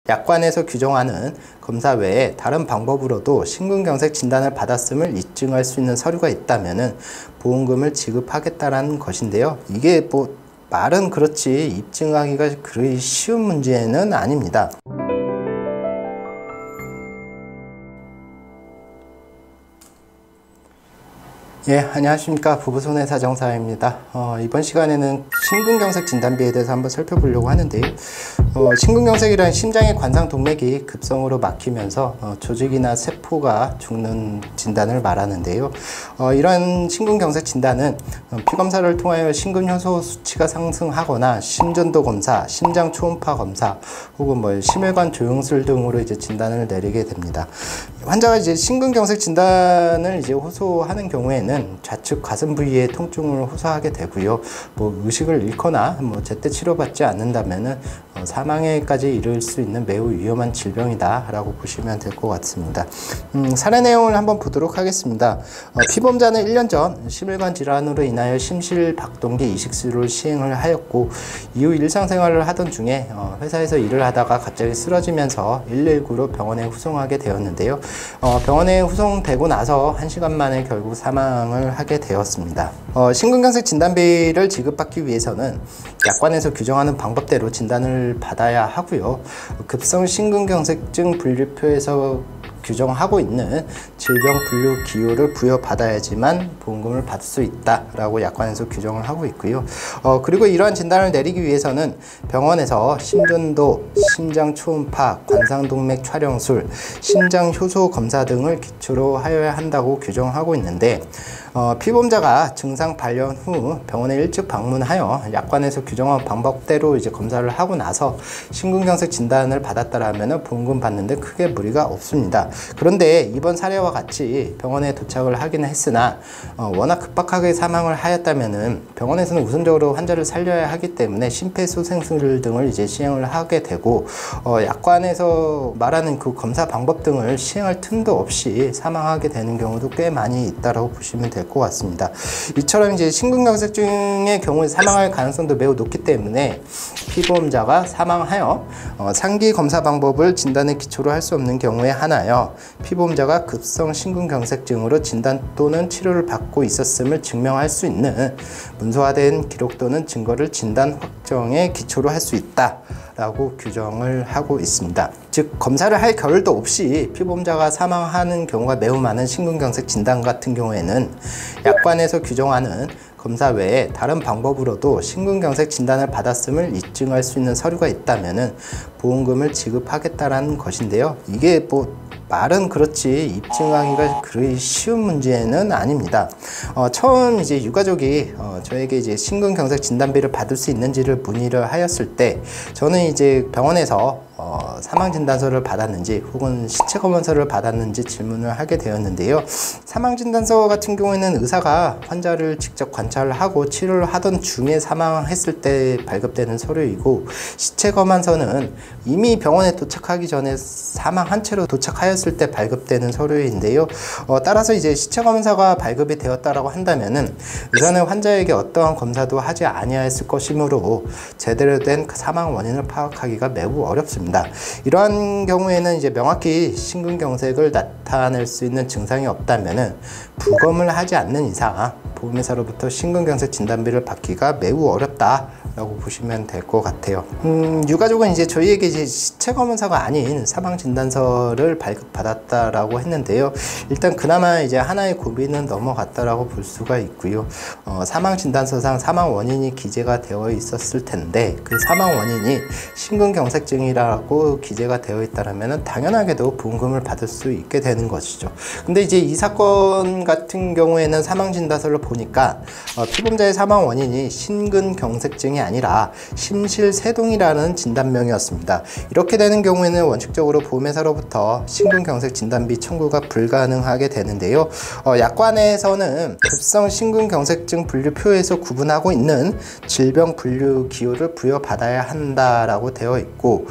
약관에서 규정하는 검사 외에 다른 방법으로도 심근경색 진단을 받았음을 입증할 수 있는 서류가 있다면 보험금을 지급하겠다라는 것인데요. 이게 말은 그렇지 입증하기가 그리 쉬운 문제는 아닙니다. 예, 안녕하십니까. 부부손해사정사입니다. 이번 시간에는 심근경색 진단비에 대해서 한번 살펴보려고 하는데요. 심근경색이란 심장의 관상동맥이 급성으로 막히면서 조직이나 세포가 죽는 진단을 말하는데요. 이러한 심근경색 진단은 피검사를 통하여 심근효소 수치가 상승하거나 심전도 검사, 심장 초음파 검사, 혹은 심혈관 조영술 등으로 진단을 내리게 됩니다. 환자가 심근경색 진단을 호소하는 경우에는 좌측 가슴 부위의 통증을 호소하게 되고요. 의식을 잃거나 제때 치료받지 않는다면은 사망에까지 이를 수 있는 매우 위험한 질병이다 라고 보시면 될 것 같습니다. 사례 내용을 한번 보도록 하겠습니다. 피보험자는 1년 전 심혈관 질환으로 인하여 심실박동기 이식술을 시행을 하였고, 이후 일상생활을 하던 중에 회사에서 일을 하다가 갑자기 쓰러지면서 119로 병원에 후송하게 되었는데요. 병원에 후송되고 나서 1시간 만에 결국 사망을 하게 되었습니다. 심근경색 진단비를 지급받기 위해서는 약관에서 규정하는 방법대로 진단을 받아야 하고요. 급성 심근경색증 분류표에서 규정하고 있는 질병 분류 기호를 부여받아야지만 보험금을 받을 수 있다라고 약관에서 규정을 하고 있고요. 그리고 이러한 진단을 내리기 위해서는 병원에서 심전도, 심장 초음파, 관상동맥 촬영술, 심장 효소 검사 등을 기초로 하여야 한다고 규정하고 있는데, 피보험자가 증상 발현 후 병원에 일찍 방문하여 약관에서 규정한 방법대로 검사를 하고 나서 심근경색 진단을 받았다라면 보험금 받는데 크게 무리가 없습니다. 그런데 이번 사례와 같이 병원에 도착을 하긴 했으나 워낙 급박하게 사망을 하였다면은 병원에서는 우선적으로 환자를 살려야 하기 때문에 심폐소생술 등을 시행을 하게 되고, 약관에서 말하는 그 검사 방법 등을 시행할 틈도 없이 사망하게 되는 경우도 꽤 많이 있다고 보시면 될 것 같습니다. 이처럼 심근경색증의 경우에 사망할 가능성도 매우 높기 때문에 피보험자가 사망하여 상기 검사 방법을 진단의 기초로 할 수 없는 경우에 한하여 피보험자가 급성 심근경색증으로 진단 또는 치료를 받고 있었음을 증명할 수 있는 문서화된 기록 또는 증거를 진단 확정의 기초로 할 수 있다 라고 규정을 하고 있습니다. 즉, 검사를 할 겨를도 없이 피보험자가 사망하는 경우가 매우 많은 심근경색 진단 같은 경우에는 약관에서 규정하는 검사 외에 다른 방법으로도 심근경색 진단을 받았음을 입증할 수 있는 서류가 있다면 보험금을 지급하겠다라는 것인데요. 이게 말은 그렇지 입증하기가 그리 쉬운 문제는 아닙니다. 처음 유가족이 저에게 심근경색 진단비를 받을 수 있는지를 문의를 하였을 때, 저는 병원에서 사망진단서를 받았는지 혹은 시체검안서를 받았는지 질문을 하게 되었는데요. 사망진단서 같은 경우에는 의사가 환자를 직접 관찰을 하고 치료를 하던 중에 사망했을 때 발급되는 서류이고, 시체검안서는 이미 병원에 도착하기 전에 사망한 채로 도착하였을 때 발급되는 서류인데요. 따라서 시체검안서가 발급이 되었다라고 한다면은 의사는 환자에게 어떠한 검사도 하지 아니하였을 것이므로 제대로 된 사망 원인을 파악하기가 매우 어렵습니다. 이러한 경우에는 명확히 심근경색을 나타낼 수 있는 증상이 없다면은 부검을 하지 않는 이상 보험회사로부터 심근경색 진단비를 받기가 매우 어렵다 라고 보시면 될 것 같아요. 유가족은 저희에게 시체검안서가 아닌 사망진단서를 발급받았다라고 했는데요. 일단 그나마 하나의 고비는 넘어갔다라고 볼 수가 있고요. 사망진단서상 사망 원인이 기재가 되어 있었을 텐데, 그 사망 원인이 심근경색증이라고 기재가 되어 있다면 당연하게도 보험금을 받을 수 있게 되는 것이죠. 근데 이 사건 같은 경우에는 사망진단서를 보니까 피보험자의 사망 원인이 심근경색증이 아니라 심실세동이라는 진단명이었습니다. 이렇게 되는 경우에는 원칙적으로 보험회사로부터 심근경색 진단비 청구가 불가능하게 되는데요. 약관에서는 급성 심근경색증 분류표에서 구분하고 있는 질병 분류 기호를 부여받아야 한다라고 되어 있고,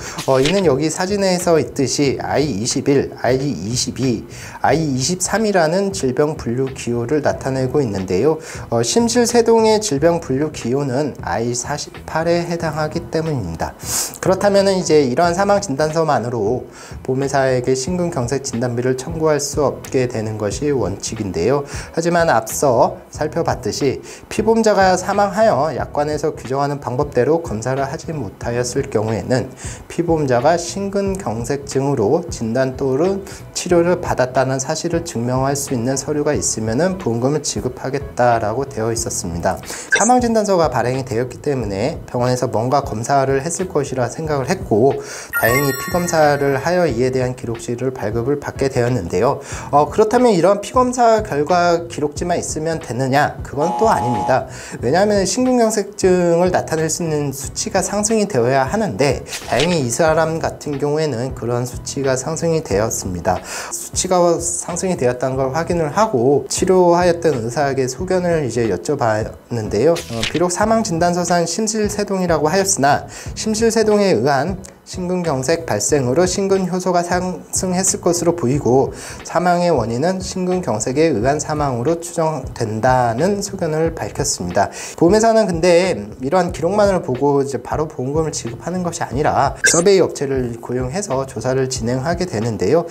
이는 여기 사진에 서 있듯이 I21, I22, I23이라는 질병 분류 기호를 나타내고 있는데요. 심실세동의 질병 분류 기호는 I40 18에 해당하기 때문입니다. 그렇다면 이제 이러한 사망 진단서만으로 보험회사에게 심근경색 진단비를 청구할 수 없게 되는 것이 원칙인데요. 하지만 앞서 살펴봤듯이 피보험자가 사망하여 약관에서 규정하는 방법대로 검사를 하지 못하였을 경우에는 피보험자가 심근경색증으로 진단 또는 치료를 받았다는 사실을 증명할 수 있는 서류가 있으면 보험금을 지급하겠다라고 되어 있었습니다. 사망진단서가 발행이 되었기 때문에 병원에서 뭔가 검사를 했을 것이라 생각을 했고, 다행히 피검사를 하여 이에 대한 기록지를 발급을 받게 되었는데요. 그렇다면 이런 피검사 결과 기록지만 있으면 되느냐? 그건 또 아닙니다. 왜냐하면 심근경색증을 나타낼 수 있는 수치가 상승이 되어야 하는데, 다행히 이 사람 같은 경우에는 그런 수치가 상승이 되었습니다. 수치가 상승이 되었다는 걸 확인을 하고 치료하였던 의사에게 소견을 이제 여쭤봤는데요. 비록 사망진단서상 심실세동이라고 하였으나 심실세동에 의한 심근경색 발생으로 심근효소가 상승했을 것으로 보이고 사망의 원인은 심근경색에 의한 사망으로 추정된다는 소견을 밝혔습니다. 보험회사는 근데 이러한 기록만을 보고 이제 바로 보험금을 지급하는 것이 아니라 서베이 업체를 고용해서 조사를 진행하게 되는데요.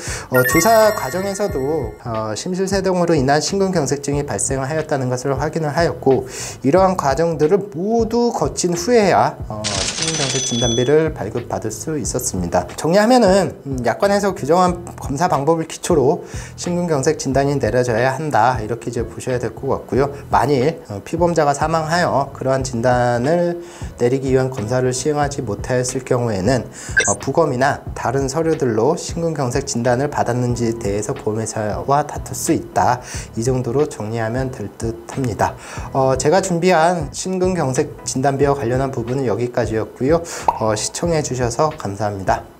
조사 과정에서도 심실세동으로 인한 심근경색증이 발생하였다는 것을 확인을 하였고, 이러한 과정들을 모두 거친 후에야 심근경색 진단비를 발급받을 수 있었습니다. 정리하면은 약관에서 규정한 검사 방법을 기초로 심근경색 진단이 내려져야 한다, 이렇게 이제 보셔야 될 것 같고요. 만일 피보험자가 사망하여 그러한 진단을 내리기 위한 검사를 시행하지 못하였을 경우에는 부검이나 다른 서류들로 심근경색 진단을 받았는지에 대해서 보험회사와 다툴 수 있다, 이 정도로 정리하면 될 듯 합니다. 제가 준비한 심근경색 진단비와 관련한 부분은 여기까지였고요. 시청해 주셔서 감사합니다.